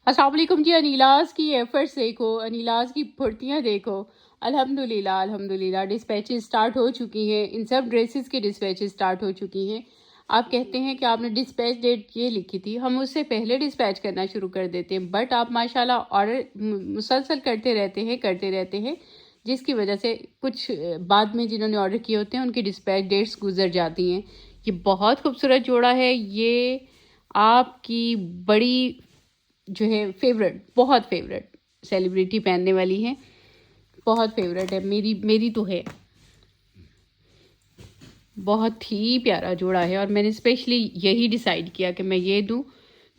अस्सलाम वालेकुम जी। अनीलाज की एफर्ट्स देखो, अनीलाज की फुर्तियाँ देखो। अल्हम्दुलिल्लाह अल्हम्दुलिल्लाह डिस्पैचेस स्टार्ट हो चुकी हैं। इन सब ड्रेसेस की डिस्पैचेस स्टार्ट हो चुकी हैं। आप कहते हैं कि आपने डिस्पैच डेट ये लिखी थी, हम उससे पहले डिस्पैच करना शुरू कर देते हैं, बट आप माशाल्लाह ऑर्डर मुसलसल करते रहते हैं, जिसकी वजह से कुछ बाद में जिन्होंने ऑर्डर किए होते हैं उनकी डिस्पैच डेट्स गुजर जाती हैं। ये बहुत खूबसूरत जोड़ा है। ये आपकी बड़ी जो है फेवरेट, बहुत फेवरेट सेलिब्रिटी पहनने वाली है, बहुत फेवरेट है। मेरी तो है। बहुत ही प्यारा जोड़ा है और मैंने स्पेशली यही डिसाइड किया कि मैं ये दूं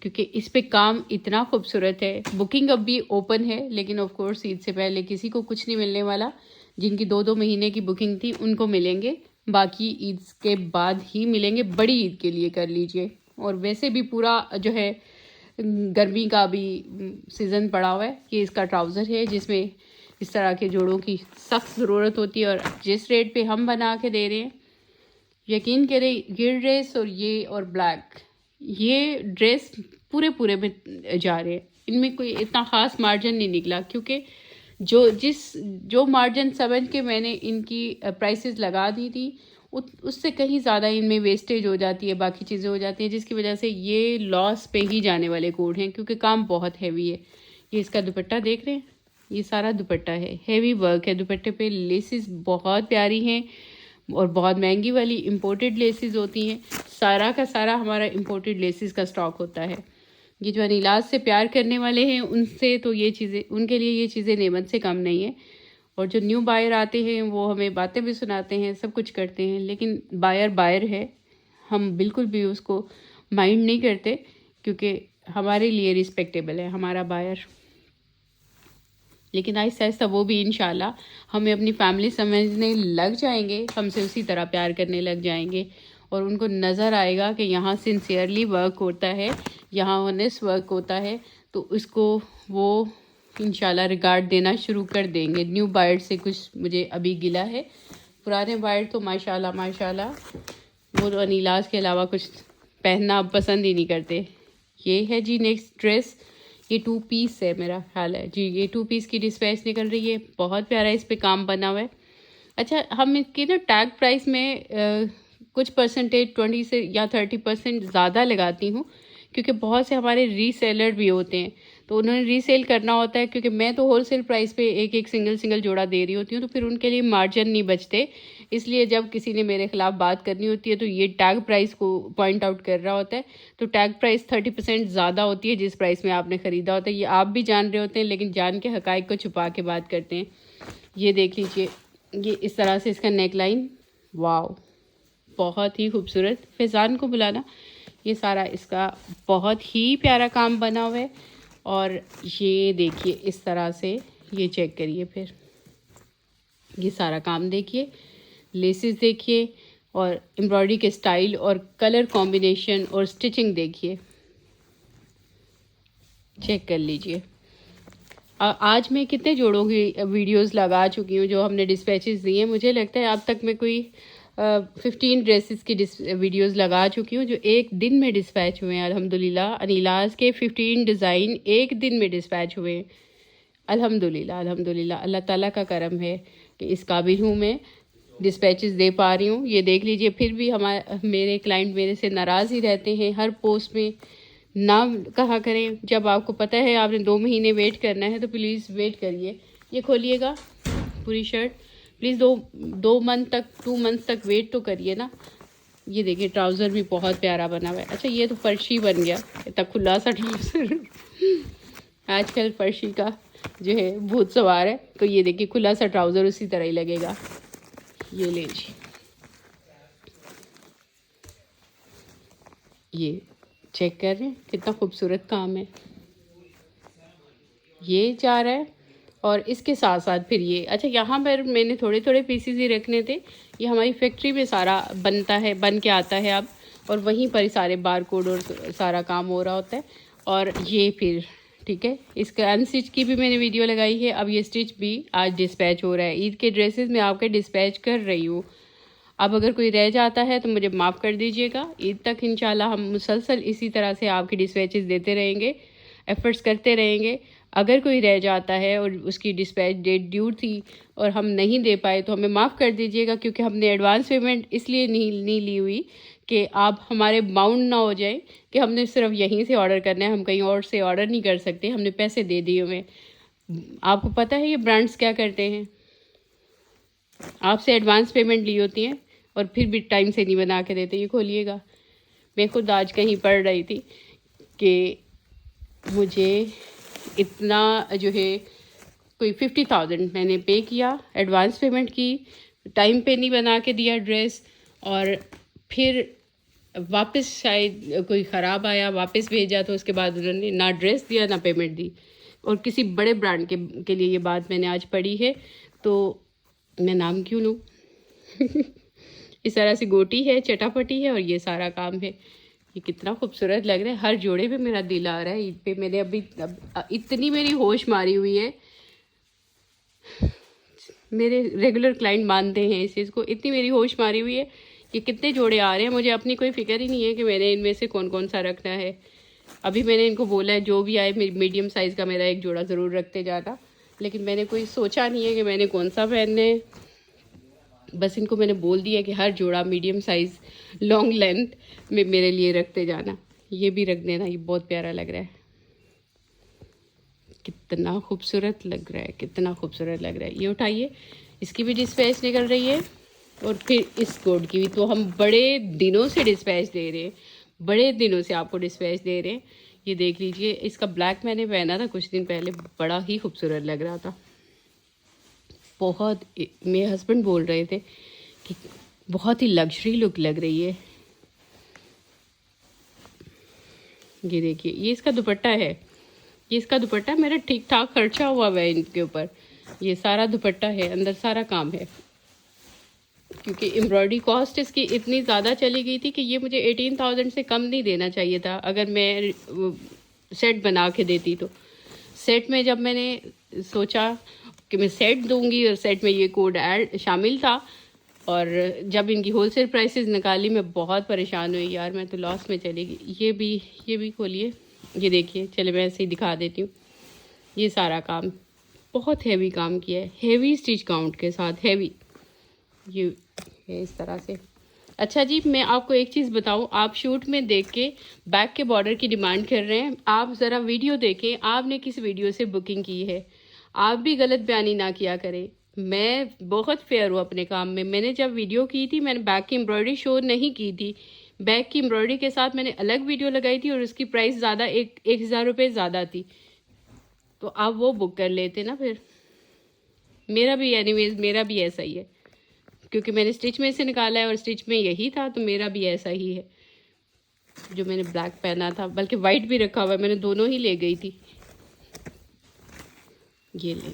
क्योंकि इस पे काम इतना खूबसूरत है। बुकिंग अब भी ओपन है, लेकिन ऑफ कोर्स ईद से पहले किसी को कुछ नहीं मिलने वाला। जिनकी 2-2 महीने की बुकिंग थी उनको मिलेंगे, बाकी ईद के बाद ही मिलेंगे। बड़ी ईद के लिए कर लीजिए। और वैसे भी पूरा जो है गर्मी का भी सीज़न पड़ा हुआ है। ये इसका ट्राउज़र है जिसमें इस तरह के जोड़ों की सख्त ज़रूरत होती है, और जिस रेट पे हम बना के दे रहे हैं, यकीन करें, ये ड्रेस और ब्लैक, ये ड्रेस पूरे पूरे में जा रहे हैं। इनमें कोई इतना ख़ास मार्जिन नहीं निकला, क्योंकि जो मार्जिन समझ के मैंने इनकी प्राइसेस लगा दी थी, उससे कहीं ज़्यादा इनमें वेस्टेज हो जाती है, बाकी चीज़ें हो जाती हैं, जिसकी वजह से ये लॉस पे ही जाने वाले कोड हैं, क्योंकि काम बहुत हैवी है। ये इसका दुपट्टा देख रहे हैं, ये सारा दुपट्टा है, हैवी वर्क है दुपट्टे पे। लेसेस बहुत प्यारी हैं और बहुत महंगी वाली इम्पोर्टेड लेसेस होती हैं। सारा का सारा हमारा इम्पोर्टेड लेसेस का स्टॉक होता है। ये जो अनीलाज से प्यार करने वाले हैं उनसे तो ये चीज़ें, उनके लिए ये चीज़ें नेमत से कम नहीं है। और जो न्यू बायर आते हैं वो हमें बातें भी सुनाते हैं, सब कुछ करते हैं, लेकिन बायर बायर है। हम बिल्कुल भी उसको माइंड नहीं करते, क्योंकि हमारे लिए रिस्पेक्टेबल है हमारा बायर। लेकिन आहिस्ता आहिस्ता वो भी इंशाल्लाह हमें अपनी फैमिली समझने लग जाएंगे, हमसे उसी तरह प्यार करने लग जाएंगे, और उनको नज़र आएगा कि यहाँ सिंसियरली वर्क होता है, यहाँ ऑनेस्ट वर्क होता है, तो उसको वो इंशाल्लाह रिगार्ड देना शुरू कर देंगे। न्यू बायर से कुछ मुझे अभी गिला है, पुराने बायर तो माशाल्लाह माशाल्लाह वो तो अनीलाज के अलावा कुछ पहनना अब पसंद ही नहीं करते। ये है जी नेक्स्ट ड्रेस। ये 2 पीस है मेरा ख्याल है जी, ये 2 पीस की डिस्पैच निकल रही है। बहुत प्यारा इस पे काम बना हुआ है। अच्छा, हम इसकी ना टैग प्राइस में कुछ परसेंटेज 20 से या 30% ज़्यादा लगाती हूँ, क्योंकि बहुत से हमारे रीसेलर भी होते हैं, तो उन्होंने रीसेल करना होता है, क्योंकि मैं तो होलसेल प्राइस पे एक एक सिंगल जोड़ा दे रही होती हूँ, तो फिर उनके लिए मार्जिन नहीं बचते। इसलिए जब किसी ने मेरे ख़िलाफ़ बात करनी होती है तो ये टैग प्राइस को पॉइंट आउट कर रहा होता है। तो टैग प्राइस 30% ज़्यादा होती है जिस प्राइस में आपने ख़रीदा होता है। ये आप भी जान रहे होते हैं, लेकिन जान के हक़ाइक़ को छुपा के बात करते हैं। ये देख लीजिए, ये इस तरह से इसका नेक लाइन, वाओ, बहुत ही खूबसूरत। फैज़ान को बुलाना। ये सारा इसका बहुत ही प्यारा काम बना हुआ है। और ये देखिए इस तरह से, ये चेक करिए, फिर ये सारा काम देखिए, लेसेस देखिए, और एम्ब्रॉयडरी के स्टाइल और कलर कॉम्बिनेशन और स्टिचिंग देखिए, चेक कर लीजिए। आज मैं कितने जोड़ों की वीडियोस लगा चुकी हूँ जो हमने डिस्पैचेस दिए हैं। मुझे लगता है अब तक मैं कोई 15 ड्रेसेस की वीडियोस लगा चुकी हूँ जो एक दिन में डिस्पैच हुए हैं। अल्हम्दुलिल्लाह अनीलाज के 15 डिज़ाइन एक दिन में डिस्पैच हुए हैं। अल्हम्दुलिल्लाह अल्हम्दुलिल्लाह, अल्लाह ताला का करम है कि इस काबिल हूँ मैं, डिस्पैचेस दे पा रही हूँ। ये देख लीजिए, फिर भी मेरे क्लाइंट मेरे से नाराज़ ही रहते हैं हर पोस्ट में। ना कहा करें, जब आपको पता है आपने 2 महीने वेट करना है तो प्लीज़ वेट करिए। ये खोलिएगा पूरी शर्ट, प्लीज़ 2 मंथ तक वेट तो करिए ना। ये देखिए ट्राउज़र भी बहुत प्यारा बना हुआ है। अच्छा, ये तो फर्शी बन गया, इतना खुला सा ट्राउज़र। आजकल फर्शी का जो है भूत सवार है, तो ये देखिए खुला सा ट्राउज़र उसी तरह ही लगेगा। ये ले लीजिए, ये चेक कर रहे हैं कितना खूबसूरत काम है। ये जा रहा है, और इसके साथ साथ फिर ये, अच्छा यहाँ पर मैंने थोड़े थोड़े पीसीज ही रखने थे। ये हमारी फैक्ट्री में सारा बनता है, बन के आता है अब, और वहीं पर ही सारे बार कोड और सारा काम हो रहा होता है। और ये फिर ठीक है, इसका अनस्टिच की भी मैंने वीडियो लगाई है। अब ये स्टिच भी आज डिस्पैच हो रहा है। ईद के ड्रेसेस मैं आपके डिस्पैच कर रही हूँ। अब अगर कोई रह जाता है तो मुझे माफ़ कर दीजिएगा। ईद तक इंशाल्लाह हम मुसलसल इसी तरह से आपकी डिस्पैचेस देते रहेंगे। एफ़र्ट्स करते रहेंगे। अगर कोई रह जाता है और उसकी डिस्पैच डेट ड्यू थी और हम नहीं दे पाए तो हमें माफ़ कर दीजिएगा, क्योंकि हमने एडवांस पेमेंट इसलिए नहीं ली हुई कि आप हमारे बाउंड ना हो जाए कि हमने सिर्फ यहीं से ऑर्डर करना है, हम कहीं और से ऑर्डर नहीं कर सकते, हमने पैसे दे दिए हुए। आपको पता है ये ब्रांड्स क्या करते हैं, आपसे एडवांस पेमेंट ली होती है और फिर भी टाइम से नहीं बना के देते। ये खोलिएगा, मैं खुद आज कहीं पढ़ रही थी कि मुझे इतना जो है कोई 50,000 मैंने पे किया, एडवांस पेमेंट की, टाइम पे नहीं बना के दिया ड्रेस, और फिर वापस शायद कोई ख़राब आया, वापस भेजा, तो उसके बाद उन्होंने ना ड्रेस दिया ना पेमेंट दी। और किसी बड़े ब्रांड के लिए ये बात मैंने आज पढ़ी है, तो मैं नाम क्यों लूँ इस तरह से गोटी है, चटापटी है और ये सारा काम है। ये कितना खूबसूरत लग रहा है, हर जोड़े पे मेरा दिल आ रहा है। ईद पे मैंने अभी इतनी मेरी होश मारी हुई है, मेरे रेगुलर क्लाइंट मानते हैं इस चीज़ को, इतनी मेरी होश मारी हुई है कि कितने जोड़े आ रहे हैं, मुझे अपनी कोई फिक्र ही नहीं है कि मैंने इनमें से कौन कौन सा रखना है। अभी मैंने इनको बोला है जो भी आए मीडियम साइज़ का मेरा एक जोड़ा ज़रूर रखते जाना, लेकिन मैंने कोई सोचा नहीं है कि मैंने कौन सा पहनना है। बस इनको मैंने बोल दिया कि हर जोड़ा मीडियम साइज़ लॉन्ग लेंथ में मेरे लिए रखते जाना। ये भी रख देना, ये बहुत प्यारा लग रहा है, कितना खूबसूरत लग रहा है, कितना खूबसूरत लग रहा है। ये उठाइए, इसकी भी डिस्पैच निकल रही है और फिर इस कोड की भी। तो हम बड़े दिनों से डिस्पैच दे रहे हैं, बड़े दिनों से आपको डिस्पैच दे रहे हैं। ये देख लीजिए, इसका ब्लैक मैंने पहना था कुछ दिन पहले, बड़ा ही खूबसूरत लग रहा था बहुत। मेरे हस्बैंड बोल रहे थे कि बहुत ही लग्जरी लुक लग रही है। ये देखिए, ये इसका दुपट्टा है, ये इसका दुपट्टा मेरा ठीक ठाक खर्चा हुआ है इनके ऊपर। ये सारा दुपट्टा है, अंदर सारा काम है, क्योंकि एम्ब्रॉयडरी कॉस्ट इसकी इतनी ज़्यादा चली गई थी कि ये मुझे 18,000 से कम नहीं देना चाहिए था अगर मैं सेट बना के देती। तो सेट में जब मैंने सोचा कि मैं सेट दूंगी और सेट में ये कोड ऐड शामिल था, और जब इनकी होलसेल प्राइसेस निकाली मैं बहुत परेशान हुई, यार मैं तो लॉस में चली गई। ये भी खोलिए, ये देखिए, चले मैं ऐसे ही दिखा देती हूँ। ये सारा काम बहुत हैवी काम किया है, हैवी स्टिच काउंट के साथ, हैवी ये है इस तरह से। अच्छा जी, मैं आपको एक चीज़ बताऊं, आप शूट में देख के बैक के बॉर्डर की डिमांड कर रहे हैं, आप ज़रा वीडियो देखें, आपने किस वीडियो से बुकिंग की है। आप भी गलत बयानी ना किया करें, मैं बहुत फेयर हूँ अपने काम में। मैंने जब वीडियो की थी, मैंने बैक की एम्ब्रॉयडरी शो नहीं की थी, बैक की एम्ब्रॉयडरी के साथ मैंने अलग वीडियो लगाई थी और उसकी प्राइस ज़्यादा 1,000 रुपये ज़्यादा थी, तो आप वो बुक कर लेते ना। फिर मेरा भी एनीवेज मेरा भी ऐसा ही है, क्योंकि मैंने स्टिच में से निकाला है और स्टिच में यही था, तो मेरा भी ऐसा ही है। जो मैंने ब्लैक पहना था, बल्कि वाइट भी रखा हुआ है, मैंने दोनों ही ले गई थी। ये ले